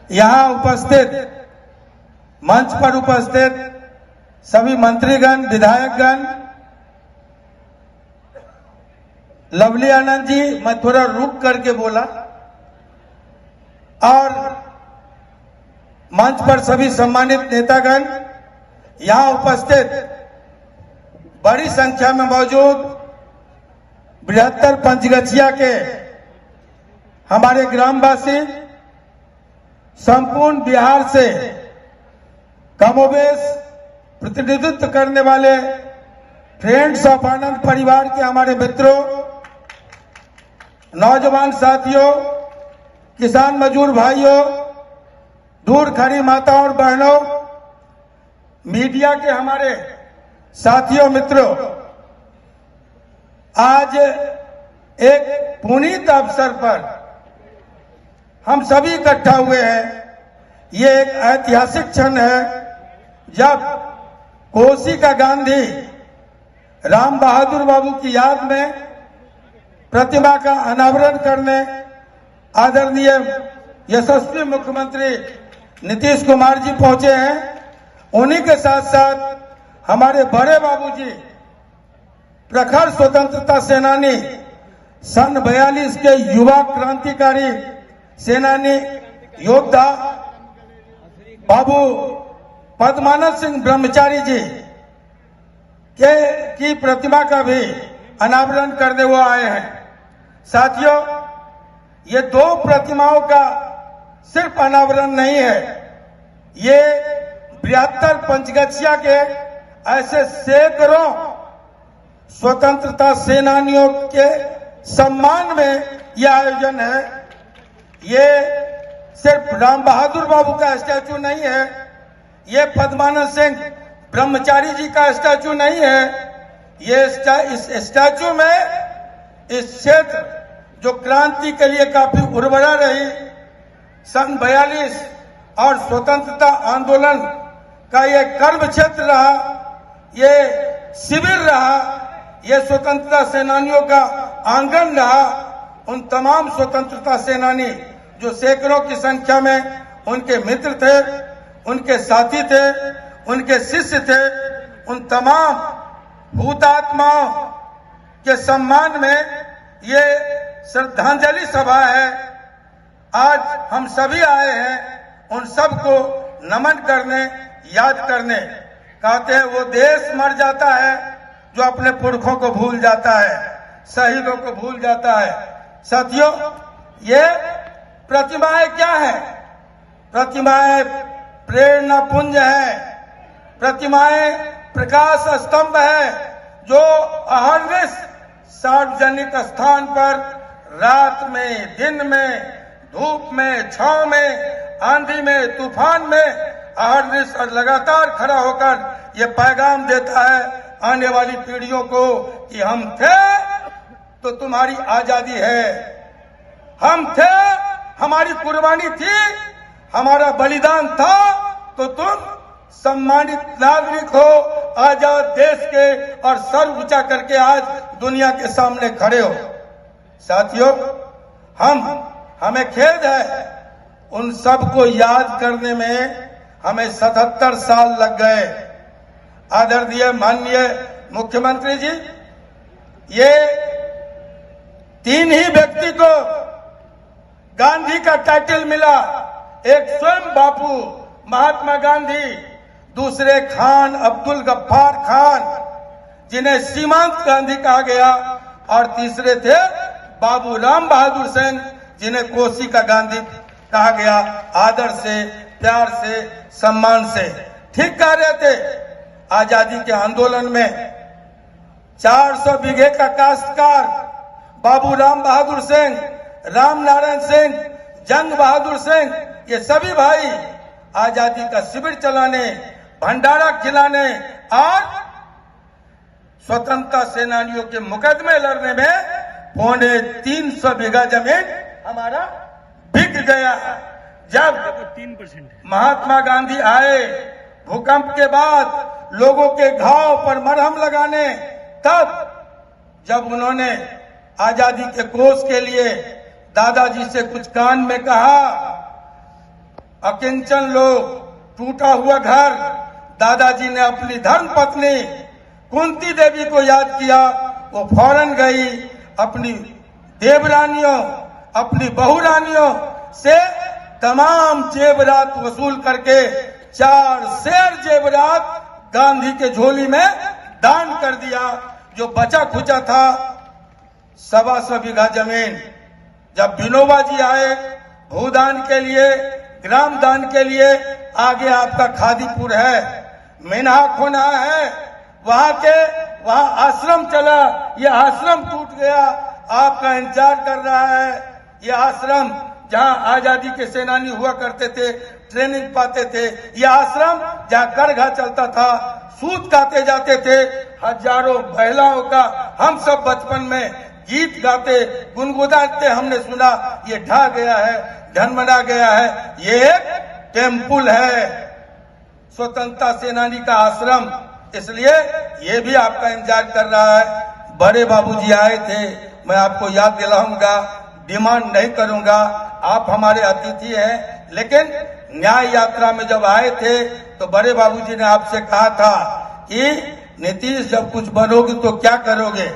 यहाँ उपस्थित, मंच पर उपस्थित सभी मंत्रीगण, विधायकगण, लवली आनंद जी, मैं थोड़ा रुक करके बोला, और मंच पर सभी सम्मानित नेतागण, यहाँ उपस्थित बड़ी संख्या में मौजूद बृहत्तर पंचगछिया के हमारे ग्रामवासी, संपूर्ण बिहार से कमोबेश प्रतिनिधित्व करने वाले फ्रेंड्स ऑफ आनंद परिवार के हमारे मित्रों, नौजवान साथियों, किसान मजदूर भाइयों, दूर खड़ी माताओं और बहनों, मीडिया के हमारे साथियों, मित्रों, आज एक पुनीत अवसर पर हम सभी इकट्ठा हुए हैं। ये एक ऐतिहासिक क्षण है जब कोसी का गांधी राम बहादुर बाबू की याद में प्रतिमा का अनावरण करने आदरणीय यशस्वी मुख्यमंत्री नीतीश कुमार जी पहुंचे हैं। उन्हीं के साथ साथ हमारे बड़े बाबूजी, प्रखर स्वतंत्रता सेनानी, सन 42 के युवा क्रांतिकारी सेनानी योद्धा बाबू पद्मानंद सिंह ब्रह्मचारी जी की प्रतिमा का भी अनावरण करने वो आए हैं। साथियों, ये दो प्रतिमाओं का सिर्फ अनावरण नहीं है, ये बृहत्तर पंचगछिया के ऐसे सैकड़ों स्वतंत्रता सेनानियों के सम्मान में यह आयोजन है। ये सिर्फ राम बहादुर बाबू का स्टैचू नहीं है, ये पद्मानंद सिंह ब्रह्मचारी जी का स्टैचू नहीं है, ये इस स्टैचू में इस क्षेत्र जो क्रांति के लिए काफी उर्वरा रही, सन 42 और स्वतंत्रता आंदोलन का ये कर्म क्षेत्र रहा, ये शिविर रहा, ये स्वतंत्रता सेनानियों का आंगन रहा। उन तमाम स्वतंत्रता सेनानी जो सैकड़ों की संख्या में उनके मित्र थे, उनके साथी थे, उनके शिष्य थे, उन तमाम हुतात्माओं के सम्मान में ये श्रद्धांजलि सभा है। आज हम सभी आए हैं उन सबको नमन करने, याद करने। कहते हैं वो देश मर जाता है जो अपने पुरखों को भूल जाता है, शहीदों को भूल जाता है। साथियों, ये प्रतिमाएं क्या है? प्रतिमाएं प्रेरणा पुंज है, प्रतिमाएं प्रकाश स्तंभ है जो अहर्निश सार्वजनिक स्थान पर रात में, दिन में, धूप में, छांव में, आंधी में, तूफान में अहर्निश और लगातार खड़ा होकर ये पैगाम देता है आने वाली पीढ़ियों को कि हम थे तो तुम्हारी आजादी है, हम थे, हमारी कुर्बानी थी, हमारा बलिदान था, तो तुम सम्मानित नागरिक हो, आजाद देश के, और सर ऊंचा करके आज दुनिया के सामने खड़े हो। साथियों, हमें खेद है, उन सब को याद करने में हमें 77 साल लग गए। आदरणीय माननीय मुख्यमंत्री जी, ये तीन ही व्यक्ति को गांधी का टाइटल मिला। एक स्वयं बापू महात्मा गांधी, दूसरे खान अब्दुल गफ्फार खान जिन्हें सीमांत गांधी कहा गया, और तीसरे थे बाबू राम बहादुर सिंह जिन्हें कोसी का गांधी कहा गया। आदर से, प्यार से, सम्मान से ठीक कह रहे थे। आजादी के आंदोलन में 400 बीघे का काश्तकार बाबू राम बहादुर सिंह, राम नारायण सिंह, जंग बहादुर सिंह, ये सभी भाई आजादी का शिविर चलाने, भंडारा खिलाने और स्वतंत्रता सेनानियों के मुकदमे लड़ने में 350 बीघा जमीन हमारा बिक गया। जब 3% महात्मा गांधी आए भूकंप के बाद लोगों के घाव पर मरहम लगाने, तब जब उन्होंने आजादी के कोष के लिए दादाजी से कुछ कान में कहा अकिंचन लोग, टूटा हुआ घर। दादाजी ने अपनी धर्म पत्नी कुंती देवी को याद किया। वो फौरन गई, अपनी देवरानियों, अपनी बहुरानियों से तमाम जेवरात वसूल करके 4 सेर जेवरात गांधी के झोली में दान कर दिया। जो बचा खुचा था 1.25 बीघा जमीन, जब विनोबा जी आए भूदान के लिए, ग्राम दान के लिए, आगे आपका खादीपुर है, मिन्हा खोना है, वहां आश्रम चला। ये आश्रम टूट गया, आपका इंतजार कर रहा है। ये आश्रम जहां आजादी के सेनानी हुआ करते थे, ट्रेनिंग पाते थे, ये आश्रम जहां करघा चलता था, सूत गाते जाते थे, हजारों महिलाओं का हम सब बचपन में गीत गाते गुनगुनाते हमने सुना। ये ढह गया है, ढनमना गया है। ये एक टेम्पल है, स्वतंत्रता सेनानी का आश्रम, इसलिए ये भी आपका इंतजार कर रहा है। बड़े बाबूजी आए थे, मैं आपको याद दिलाऊंगा, डिमांड नहीं करूंगा, आप हमारे अतिथि हैं। लेकिन न्याय यात्रा में जब आए थे तो बड़े बाबूजी ने आपसे कहा था कि नीतीश जब कुछ बनोगे तो क्या करोगे।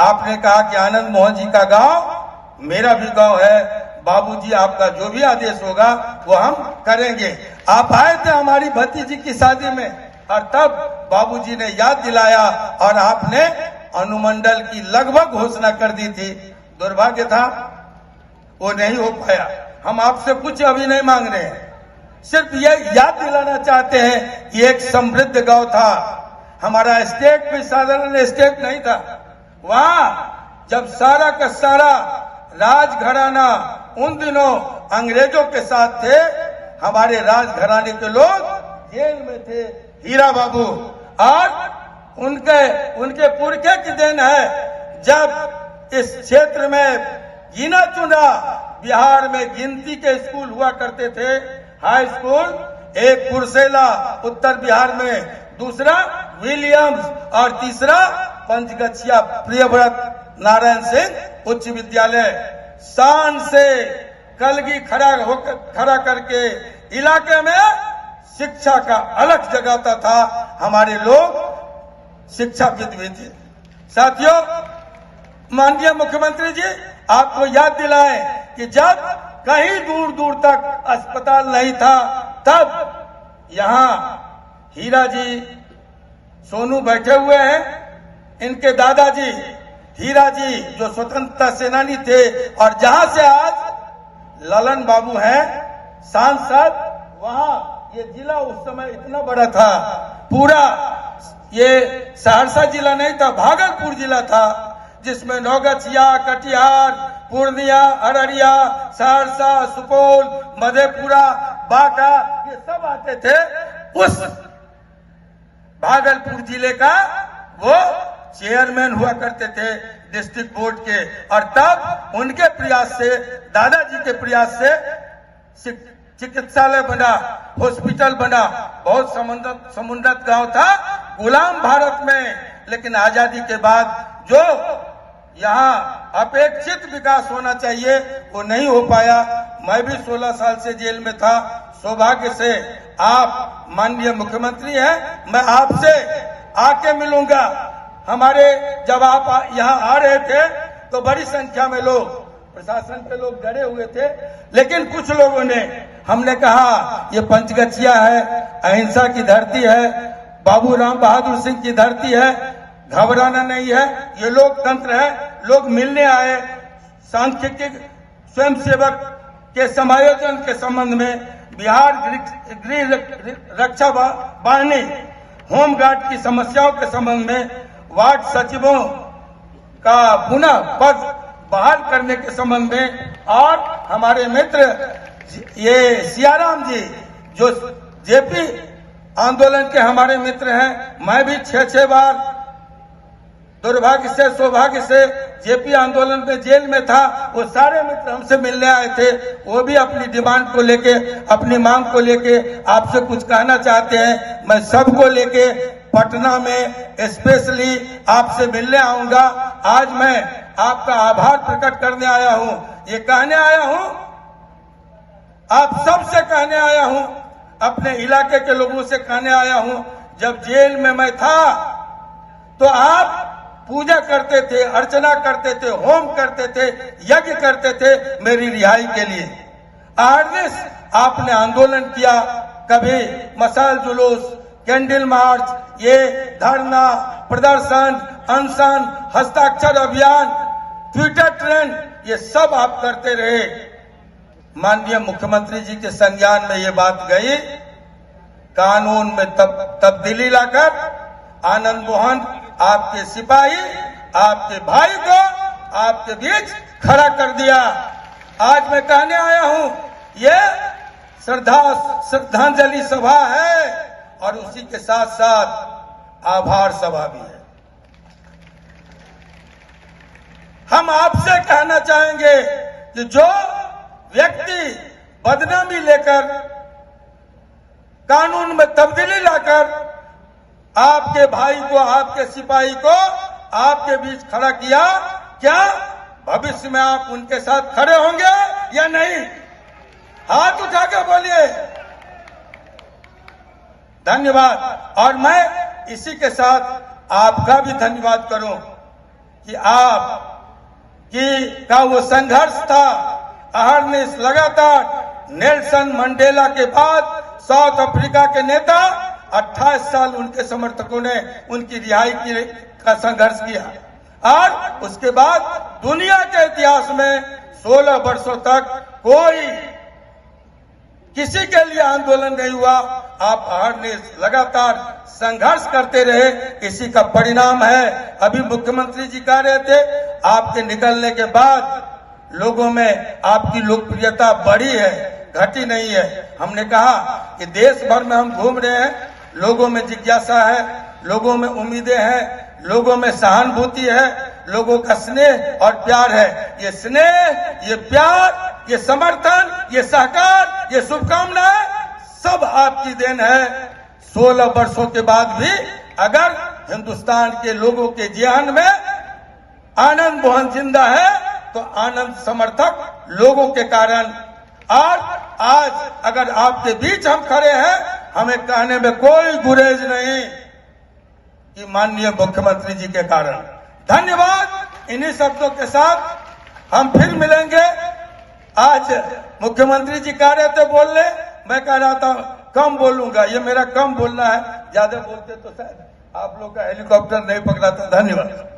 आपने कहा कि आनंद मोहन जी का गांव मेरा भी गांव है, बाबूजी आपका जो भी आदेश होगा वो हम करेंगे। आप आए थे हमारी भतीजी की शादी में और तब बाबूजी ने याद दिलाया और आपने अनुमंडल की लगभग घोषणा कर दी थी। दुर्भाग्य था वो नहीं हो पाया। हम आपसे कुछ अभी नहीं मांग रहे हैं, सिर्फ ये याद दिलाना चाहते हैं कि एक समृद्ध गांव था हमारा। स्टेट भी साधारण स्टेट नहीं था। वहां जब सारा का सारा राजघराना उन दिनों अंग्रेजों के साथ थे, हमारे राजघराने के लोग जेल में थे। हीरा बाबू और उनके पुरखे की देन है जब इस क्षेत्र में गिना चुना बिहार में गिनती के स्कूल हुआ करते थे, हाई स्कूल, एक कुर्सेला उत्तर बिहार में, दूसरा विलियम्स और तीसरा पंचगछिया प्रियव्रत नारायण सिंह उच्च विद्यालय। शान से कलगी खड़ा करके इलाके में शिक्षा का अलग जगाता था। हमारे लोग शिक्षाविद भी थे। साथियों, माननीय मुख्यमंत्री जी आपको याद दिलाएं कि जब कहीं दूर दूर तक अस्पताल नहीं था, तब यहाँ हीरा जी सोनू बैठे हुए हैं। इनके दादाजी हीरा जी जो स्वतंत्रता सेनानी थे और जहां से आज ललन बाबू हैं सांसद, वहां ये जिला उस समय इतना बड़ा था, पूरा ये सहरसा जिला नहीं था, भागलपुर जिला था, जिसमें नौगछिया, कटिहार, पूर्णिया, अररिया, सहरसा, सुपौल, मधेपुरा, बांका, ये सब आते थे। उस भागलपुर जिले का वो चेयरमैन हुआ करते थे डिस्ट्रिक्ट बोर्ड के। और तब उनके प्रयास से, दादाजी के प्रयास से चिकित्सालय बना, हॉस्पिटल बना। बहुत समुन्नत गांव था गुलाम भारत में, लेकिन आजादी के बाद जो यहाँ अपेक्षित विकास होना चाहिए वो नहीं हो पाया। मैं भी 16 साल से जेल में था। सौभाग्य से आप माननीय मुख्यमंत्री हैं, मैं आपसे आके मिलूंगा। हमारे जब आप यहाँ आ रहे थे तो बड़ी संख्या में लोग, प्रशासन के लोग डरे हुए थे, लेकिन कुछ लोगों ने, हमने कहा ये पंचगछिया है, अहिंसा की धरती है, बाबू राम बहादुर सिंह की धरती है, घबराना नहीं है, ये लोकतंत्र है। लोग मिलने आए, सांख्यिकी स्वयंसेवक के समायोजन के संबंध में, बिहार गृह रक्षा बाहिनी, होमगार्ड की समस्याओं के संबंध में, वार्ड सचिवों का पुनः पद बहाल करने के संबंध में, और हमारे मित्र ये सियाराम जी जो जेपी आंदोलन के हमारे मित्र हैं, मैं भी 6 बार दुर्भाग्य से सौभाग्य से जेपी आंदोलन में जेल में था। वो सारे मित्र हमसे मिलने आए थे, वो भी अपनी डिमांड को लेके, अपनी मांग को लेके आपसे कुछ कहना चाहते हैं। मैं सबको लेके पटना में स्पेशली आपसे मिलने आऊंगा। आज मैं आपका आभार प्रकट करने आया हूं, ये कहने आया हूं आप सबसे कहने आया हूं, अपने इलाके के लोगों से कहने आया हूं, जब जेल में मैं था तो आप पूजा करते थे, अर्चना करते थे, होम करते थे, यज्ञ करते थे मेरी रिहाई के लिए। 8 दिन आपने आंदोलन किया, कभी मशाल जुलूस, कैंडल मार्च, ये धरना, प्रदर्शन, अनशन, हस्ताक्षर अभियान, ट्विटर ट्रेंड, ये सब आप करते रहे। माननीय मुख्यमंत्री जी के संज्ञान में ये बात गई, कानून में तब्दीली लाकर आनंद मोहन आपके सिपाही, आपके भाई को आपके बीच खड़ा कर दिया। आज मैं कहने आया हूं, ये श्रद्धांजलि सभा है और उसी के साथ साथ आभार सभा भी है। हम आपसे कहना चाहेंगे कि जो व्यक्ति बदनामी लेकर, कानून में तब्दीली लाकर आपके भाई को, आपके सिपाही को आपके बीच खड़ा किया, क्या भविष्य में आप उनके साथ खड़े होंगे या नहीं? हाथ उठाकर बोलिए। धन्यवाद। और मैं इसी के साथ आपका भी धन्यवाद करूं कि आप का वो संघर्ष था, अहर्निश, लगातार नेल्सन मंडेला के बाद साउथ अफ्रीका के नेता 28 साल उनके समर्थकों ने उनकी रिहाई का संघर्ष किया और उसके बाद दुनिया के इतिहास में 16 वर्षों तक कोई किसी के लिए आंदोलन नहीं हुआ। आप अहर्निश लगातार संघर्ष करते रहे, इसी का परिणाम है। अभी मुख्यमंत्री जी कह रहे थे, आपके निकलने के बाद लोगों में आपकी लोकप्रियता बढ़ी है, घटी नहीं है। हमने कहा कि देश भर में हम घूम रहे हैं, लोगों में जिज्ञासा है, लोगों में उम्मीदें हैं, लोगों में सहानुभूति है, लोगों का स्नेह और प्यार है। ये स्नेह, ये प्यार, ये समर्थन, ये सहकार, ये शुभकामनाएं सब आपकी देन है। 16 वर्षों के बाद भी अगर हिंदुस्तान के लोगों के जेहन में आनंद मोहन जिंदा है तो आनंद समर्थक लोगों के कारण। और आज अगर आपके बीच हम खड़े हैं, हमें कहने में कोई गुरेज नहीं कि माननीय मुख्यमंत्री जी के कारण। धन्यवाद। इन्हीं शब्दों के साथ हम फिर मिलेंगे। आज मुख्यमंत्री जी कह रहे थे बोलने, मैं कह रहा था कम बोलूंगा, ये मेरा कम बोलना है, ज्यादा बोलते तो शायद आप लोग का हेलीकॉप्टर नहीं पकड़ा था। धन्यवाद।